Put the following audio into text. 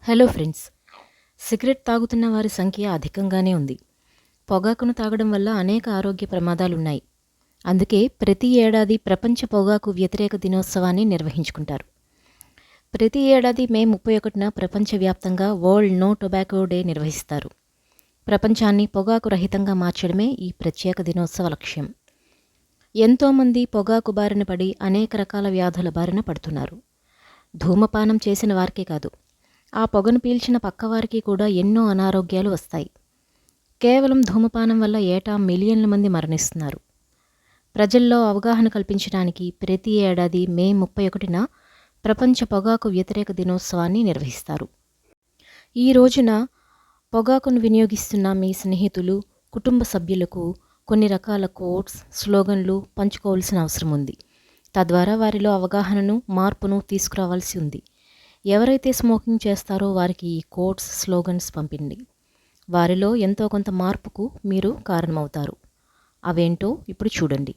Hello friends, cigarette తాగుతున్న వారి సంఖ్య అధికంగానే ఉంది. పొగాకును తాగడం వల్ల అనేక ఆరోగ్య ప్రమాదాలున్నాయి. అందుకే ప్రతి ఏడాది ప్రపంచ పొగాకు వ్యతిరేక దినోత్సవాన్ని నిర్వహించుకుంటారు. ప్రతి ఏడాది మే 31న ప్రపంచవ్యాప్తంగా వరల్డ్ నో టొబాకో డే నిర్వహిస్తారు. ప్రపంచాన్ని పొగాకు రహితంగా మార్చడమే ఈ ప్రత్యేక దినోత్సవ లక్ష్యం. ఎంతోమంది పొగాకు బారిన పడి అనేక రకాల వ్యాధుల బారిన పడుతున్నారు. ధూమపానం చేసిన వారికే కాదు, ఆ పొగను పీల్చిన పక్కవారికి కూడా ఎన్నో అనారోగ్యాలు వస్తాయి. కేవలం ధూమపానం వల్ల ఏటా మిలియన్ల మంది మరణిస్తున్నారు. ప్రజల్లో అవగాహన కల్పించడానికి ప్రతి ఏడాది మే 31న ప్రపంచ పొగాకు వ్యతిరేక దినోత్సవాన్ని నిర్వహిస్తారు. ఈ రోజున పొగాకును వినియోగిస్తున్న మీ స్నేహితులు, కుటుంబ సభ్యులకు కొన్ని రకాల కోట్స్, స్లోగన్లు పంచుకోవాల్సిన అవసరం ఉంది. తద్వారా వారిలో అవగాహనను, మార్పును తీసుకురావాల్సి ఉంది. ఎవరైతే స్మోకింగ్ చేస్తారో వారికి ఈ కోట్స్, స్లోగన్స్ పంపిండి. వారిలో ఎంతో కొంత మార్పుకు మీరు కారణమవుతారు. అవేంటో ఇప్పుడు చూడండి.